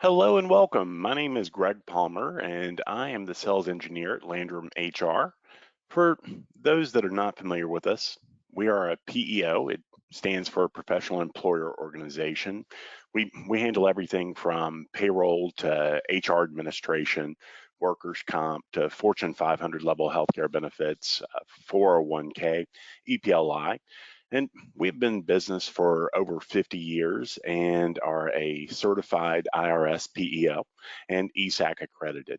Hello and welcome. My name is Greg Palmer and I am the sales engineer at Landrum HR. For those that are not familiar with us, we are a PEO. It stands for Professional Employer Organization. We handle everything from payroll to HR administration, workers' comp to Fortune 500 level healthcare benefits, 401k, EPLI. And we've been in business for over 50 years and are a certified IRS PEO and ESAC accredited.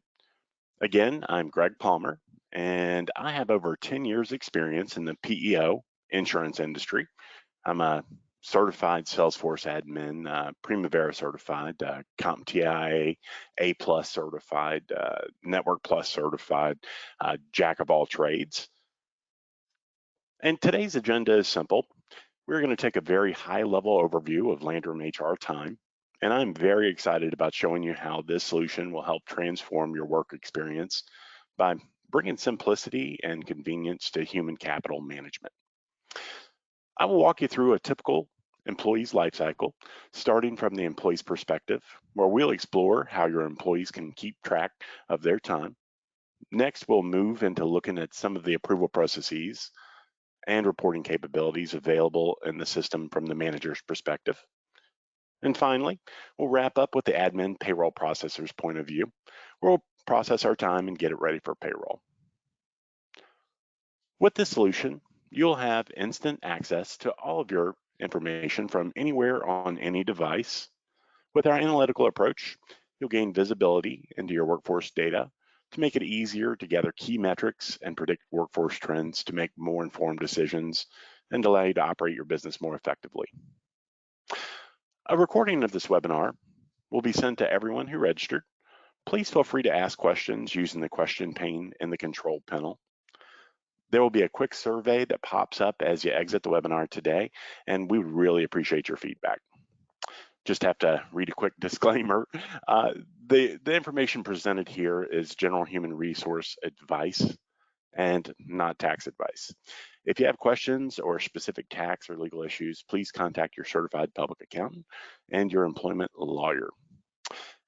Again, I'm Greg Palmer, and I have over 10 years experience in the PEO insurance industry. I'm a certified Salesforce admin, Primavera certified, CompTIA A+ certified, Network Plus certified, jack of all trades. And today's agenda is simple. We're going to take a very high-level overview of LandrumHR Time, and I'm very excited about showing you how this solution will help transform your work experience by bringing simplicity and convenience to human capital management. I will walk you through a typical employee's life cycle, starting from the employee's perspective, where we'll explore how your employees can keep track of their time. Next, we'll move into looking at some of the approval processes and reporting capabilities available in the system from the manager's perspective. And finally, we'll wrap up with the admin payroll processor's point of view, where we'll process our time and get it ready for payroll. With this solution, you'll have instant access to all of your information from anywhere on any device. With our analytical approach, you'll gain visibility into your workforce data to make it easier to gather key metrics and predict workforce trends to make more informed decisions and allow you to operate your business more effectively. A recording of this webinar will be sent to everyone who registered. Please feel free to ask questions using the question pane in the control panel. There will be a quick survey that pops up as you exit the webinar today, and we would really appreciate your feedback. Just have to read a quick disclaimer. The information presented here is general human resource advice and not tax advice. If you have questions or specific tax or legal issues, please contact your certified public accountant and your employment lawyer.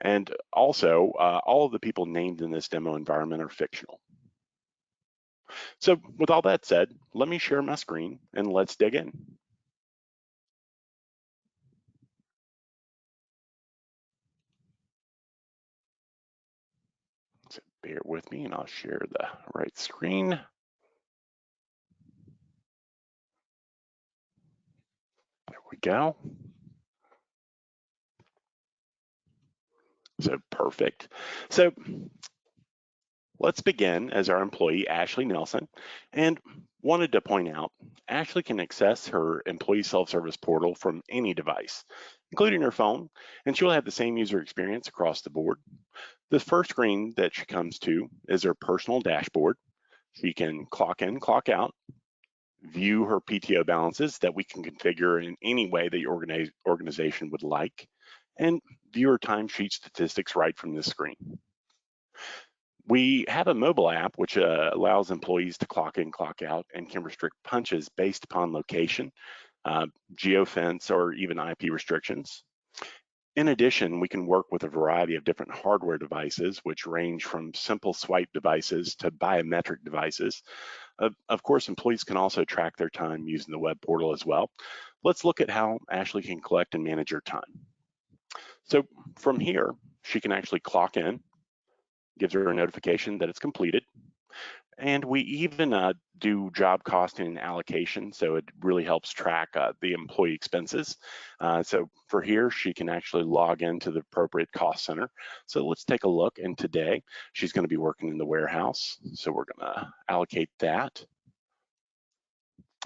And also, all of the people named in this demo environment are fictional. So with all that said, let me share my screen and let's dig in. So bear with me and I'll share the right screen. There we go. So perfect. So let's begin as our employee, Ashley Nelson, and wanted to point out, Ashley can access her employee self-service portal from any device, including her phone, and she'll have the same user experience across the board. The first screen that she comes to is her personal dashboard. She can clock in, clock out, view her PTO balances that we can configure in any way that your organization would like, and view her timesheet statistics right from this screen. We have a mobile app which allows employees to clock in, clock out, and can restrict punches based upon location, geofence, or even IP restrictions. In addition, we can work with a variety of different hardware devices, which range from simple swipe devices to biometric devices. Of course, employees can also track their time using the web portal as well. Let's look at how Ashley can collect and manage her time. So from here, she can actually clock in, gives her a notification that it's completed. And we even do job costing and allocation, so it really helps track the employee expenses. So for here, she can actually log into the appropriate cost center. So let's take a look, and today she's going to be working in the warehouse. So we're going to allocate that.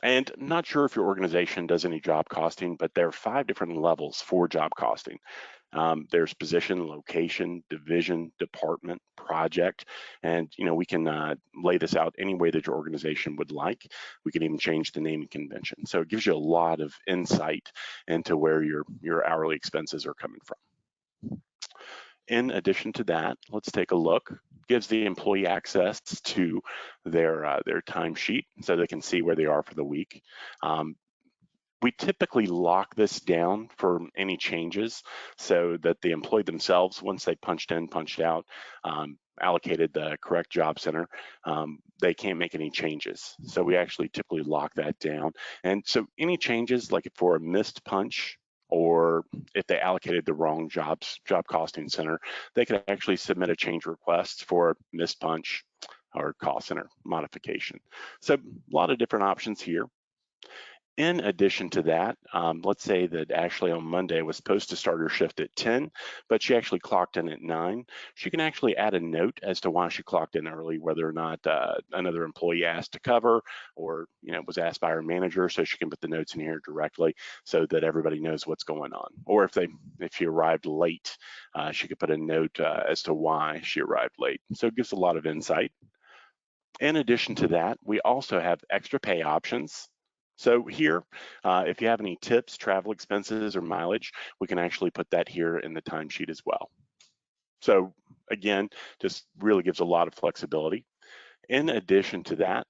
And I'm not sure if your organization does any job costing, but there are 5 different levels for job costing. There's position, location, division, department, project, and we can lay this out any way that your organization would like. We can even change the naming convention. So it gives you a lot of insight into where your hourly expenses are coming from. In addition to that, let's take a look. Gives the employee access to their timesheet so they can see where they are for the week. We typically lock this down for any changes so that the employee themselves, once they punched in, punched out, allocated the correct job center, they can't make any changes. So we actually typically lock that down. And so any changes, like for a missed punch, or if they allocated the wrong job costing center, they could actually submit a change request for missed punch or cost center modification. So a lot of different options here. In addition to that, let's say that Ashley on Monday was supposed to start her shift at 10, but she actually clocked in at 9. She can actually add a note as to why she clocked in early, whether or not another employee asked to cover, or was asked by her manager, so she can put the notes in here directly so that everybody knows what's going on. Or if she arrived late, she could put a note as to why she arrived late. So it gives a lot of insight. In addition to that, we also have extra pay options. So here, if you have any tips, travel expenses, or mileage, we can actually put that here in the timesheet as well. So again, just really gives a lot of flexibility. In addition to that,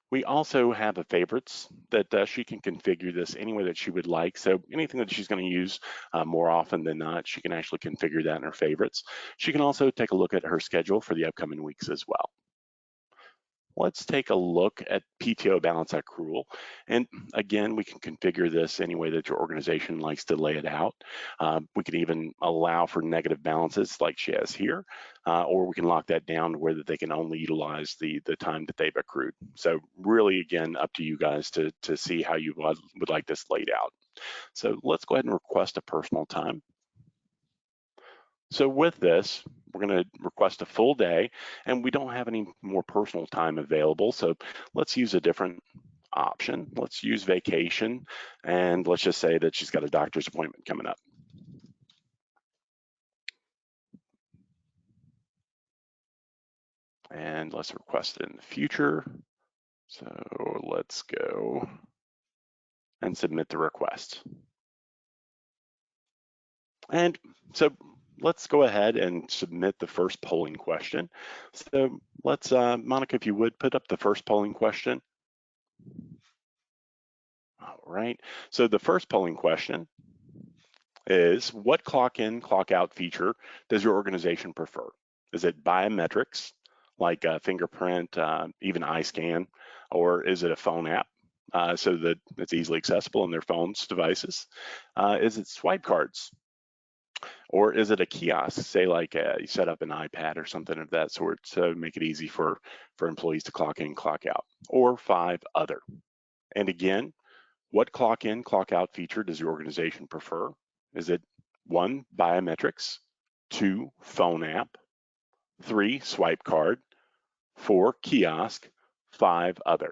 we also have a favorites that she can configure this any way that she would like. So anything that she's going to use more often than not, she can actually configure that in her favorites. She can also take a look at her schedule for the upcoming weeks as well. Let's take a look at Pto Balance Accrual. And again, we can configure this any way that your organization likes to lay it out. We can even allow for negative balances like she has here, or we can lock that down to where that they can only utilize the time that they've accrued. So really, again, up to you guys to see how you would like this laid out. So let's go ahead and request a personal time. So with this, we're going to request a full day, and we don't have any more personal time available. So let's use a different option. Let's use vacation, and let's just say that she's got a doctor's appointment coming up. And let's request it in the future. So let's go and submit the request. And so let's go ahead and submit the first polling question. So let's, Monica, if you would, put up the first polling question. All right, so the first polling question is, what clock in, clock out feature does your organization prefer? Is it biometrics, like a fingerprint, even eye scan, or is it a phone app so that it's easily accessible on their phones, devices? Is it swipe cards? Or is it a kiosk, say like you set up an iPad or something of that sort to make it easy for employees to clock in, clock out? Or 5 other. And again, what clock in, clock out feature does your organization prefer? Is it 1, biometrics, 2, phone app, 3, swipe card, 4, kiosk, 5, other?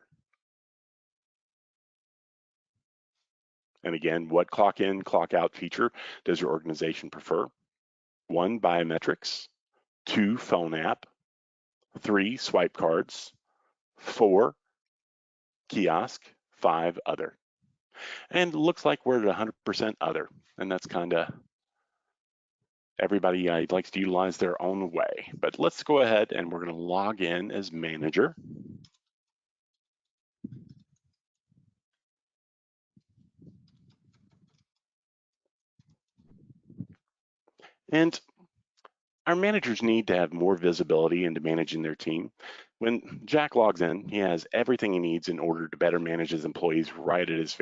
And again, what clock in, clock out feature does your organization prefer? 1, biometrics, 2, phone app, 3, swipe cards, 4, kiosk, 5, other. And it looks like we're at 100% other, and that's kind of everybody likes to utilize their own way. But let's go ahead and we're going to log in as manager. And our managers need to have more visibility into managing their team. When Jack logs in, he has everything he needs in order to better manage his employees right at his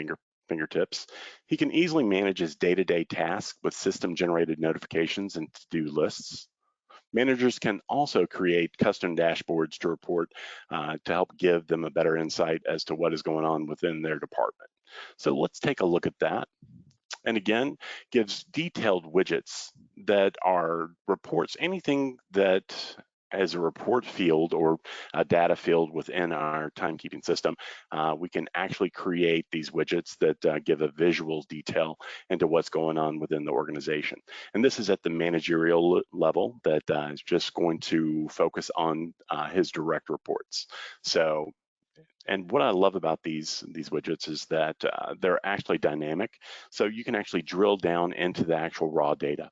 fingertips. He can easily manage his day-to-day tasks with system-generated notifications and to-do lists. Managers can also create custom dashboards to report to help give them a better insight as to what is going on within their department. So let's take a look at that. And again, gives detailed widgets that are reports, anything that as a report field or a data field within our timekeeping system, we can actually create these widgets that give a visual detail into what's going on within the organization. And this is at the managerial level that is just going to focus on his direct reports. So, and what I love about these widgets is that they're actually dynamic. So you can actually drill down into the actual raw data.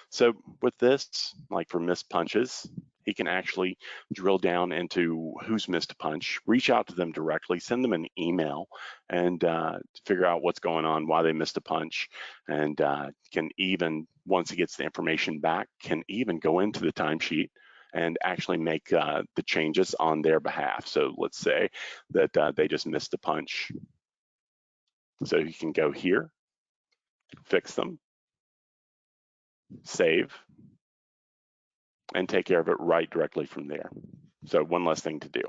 So with this, like for missed punches, he can actually drill down into who's missed a punch, reach out to them directly, send them an email, and figure out what's going on, why they missed a punch, and can even, once he gets the information back, can even go into the timesheet and actually make the changes on their behalf. So let's say that they just missed a punch. So you can go here, fix them, save, and take care of it right directly from there. So one less thing to do.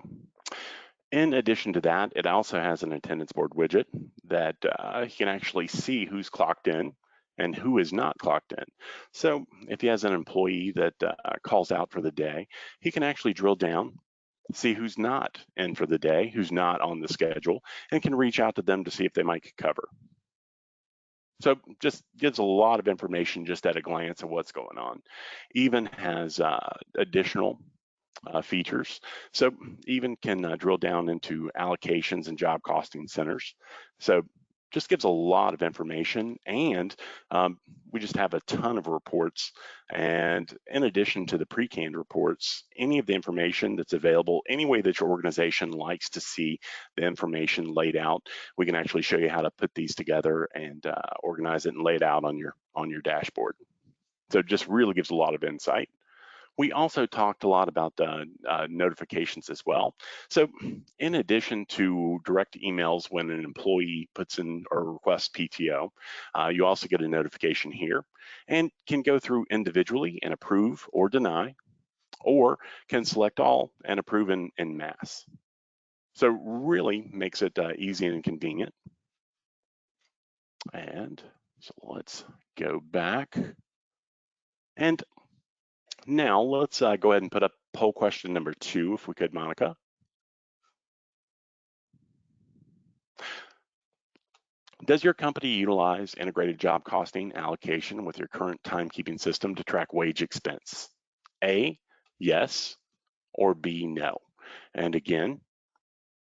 In addition to that, it also has an attendance board widget that you can actually see who's clocked in and who is not clocked in. So if he has an employee that calls out for the day, he can actually drill down, see who's not in for the day, who's not on the schedule, and can reach out to them to see if they might cover. So just gives a lot of information just at a glance of what's going on. Even has additional features. So even can drill down into allocations and job costing centers. So just gives a lot of information, and we just have a ton of reports. And in addition to the pre-canned reports, any of the information that's available, any way that your organization likes to see the information laid out, we can actually show you how to put these together and organize it and lay it out on your dashboard. So it just really gives a lot of insight. We also talked a lot about notifications as well. So in addition to direct emails when an employee puts in or requests PTO, you also get a notification here and can go through individually and approve or deny, or can select all and approve in mass. So really makes it easy and convenient. And so let's go back. And now let's go ahead and put up poll question number 2, if we could, Monica. Does your company utilize integrated job costing allocation with your current timekeeping system to track wage expense? A, yes, or B, no. And again,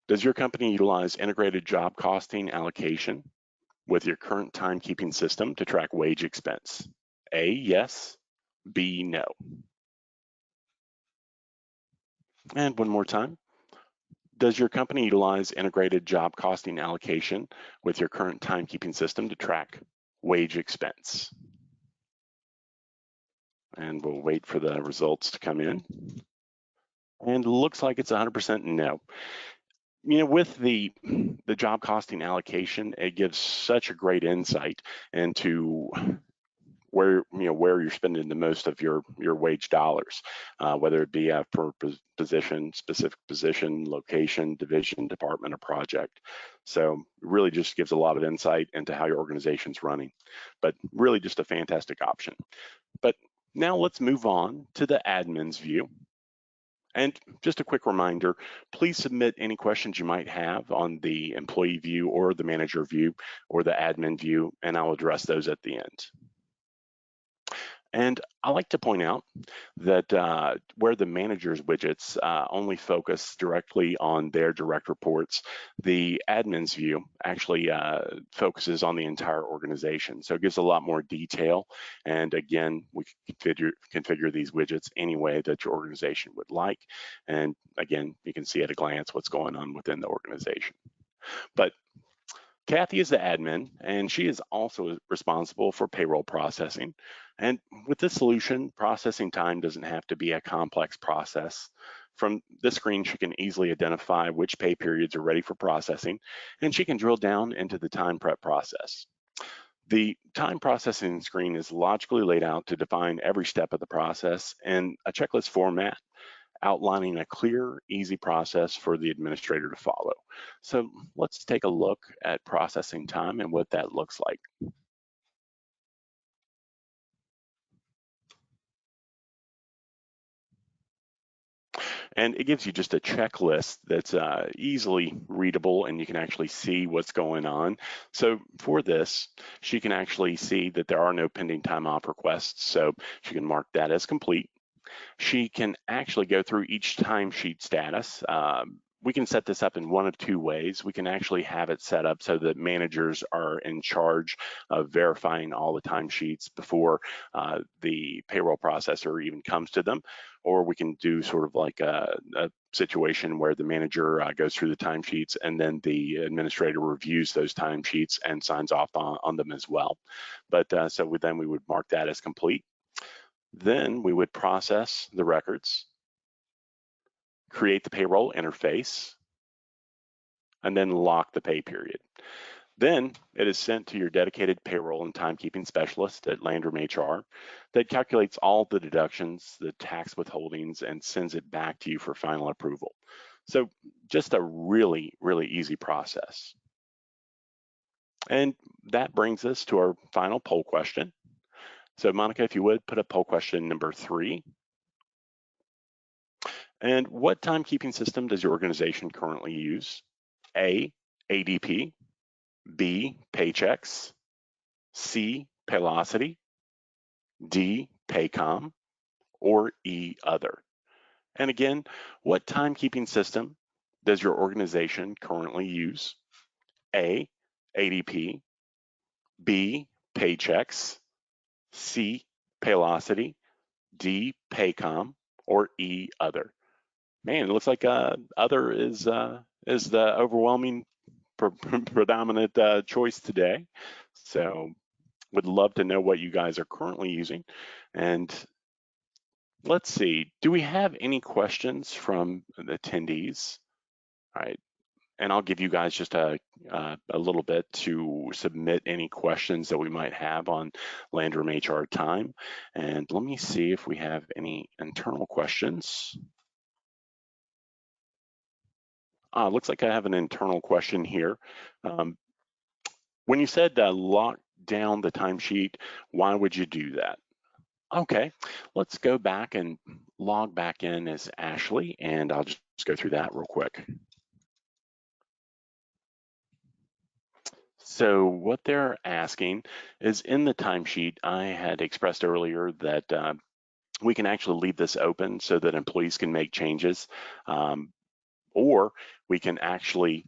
does your company utilize integrated job costing allocation with your current timekeeping system to track wage expense? A, yes, B, no. And one more time. Does your company utilize integrated job costing allocation with your current timekeeping system to track wage expense? And we'll wait for the results to come in. And looks like it's 100% no. You know, with the job costing allocation, it gives such a great insight into where you're spending the most of your wage dollars, whether it be for position, specific position, location, division, department, or project. So really just gives a lot of insight into how your organization's running, but really just a fantastic option. But now let's move on to the admin's view. And just a quick reminder, please submit any questions you might have on the employee view or the manager view or the admin view, and I'll address those at the end. And I like to point out that where the manager's widgets only focus directly on their direct reports, the admin's view actually focuses on the entire organization. So it gives a lot more detail. And again, we can configure these widgets any way that your organization would like. And again, you can see at a glance what's going on within the organization. But Kathy is the admin, and she is also responsible for payroll processing. And with this solution, processing time doesn't have to be a complex process. From this screen, she can easily identify which pay periods are ready for processing, and she can drill down into the time prep process. The time processing screen is logically laid out to define every step of the process in a checklist format, outlining a clear, easy process for the administrator to follow. So let's take a look at processing time and what that looks like. And it gives you just a checklist that's easily readable, and you can actually see what's going on. So for this, she can actually see that there are no pending time off requests, so she can mark that as complete. She can actually go through each timesheet status. We can set this up in one of 2 ways. We can actually have it set up so that managers are in charge of verifying all the timesheets before the payroll processor even comes to them. or we can do sort of like a situation where the manager goes through the timesheets and then the administrator reviews those timesheets and signs off on them as well. But so then we would mark that as complete. Then we would process the records, create the payroll interface, and then lock the pay period. Then it is sent to your dedicated payroll and timekeeping specialist at LandrumHR that calculates all the deductions, the tax withholdings, and sends it back to you for final approval. So just a really, really easy process. And that brings us to our final poll question. So Monica, if you would, put up poll question number 3. And what timekeeping system does your organization currently use? A, ADP, B, Paychex, C, Paylocity, D, Paycom, or E, other? And again, what timekeeping system does your organization currently use? A, ADP, B, Paychex, C, Paylocity, D, Paycom, or E, other? Man, it looks like other is the overwhelming predominant choice today. So would love to know what you guys are currently using. And let's see, do we have any questions from the attendees? All right, and I'll give you guys just a little bit to submit any questions that we might have on LandrumHR Time. And let me see if we have any internal questions. Looks like I have an internal question here. When you said lock down the timesheet, why would you do that? Okay, let's go back and log back in as Ashley, and I'll just go through that real quick. So what they're asking is, in the timesheet, I had expressed earlier that we can actually leave this open so that employees can make changes. Or we can actually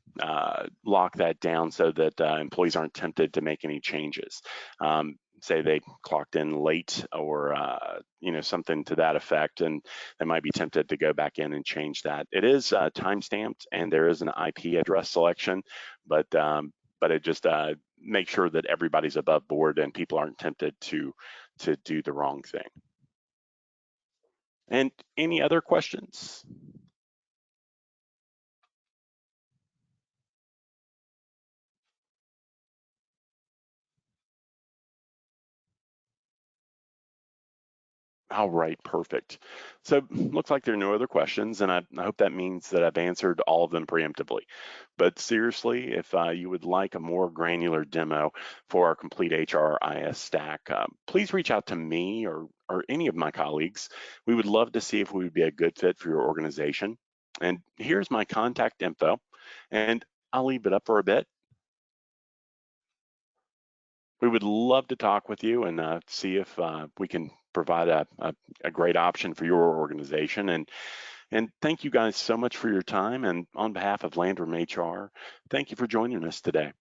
lock that down so that employees aren't tempted to make any changes. Say they clocked in late or something to that effect, and they might be tempted to go back in and change that. It is time-stamped, and there is an IP address selection, but it just makes sure that everybody's above board and people aren't tempted to do the wrong thing. And any other questions? All right, perfect. So looks like there are no other questions, and I hope that means that I've answered all of them preemptively. But seriously, if you would like a more granular demo for our complete HRIS stack, please reach out to me or any of my colleagues. We would love to see if we would be a good fit for your organization. And here's my contact info, and I'll leave it up for a bit. We would love to talk with you and see if we can provide a great option for your organization. And thank you guys so much for your time. And on behalf of LandrumHR, thank you for joining us today.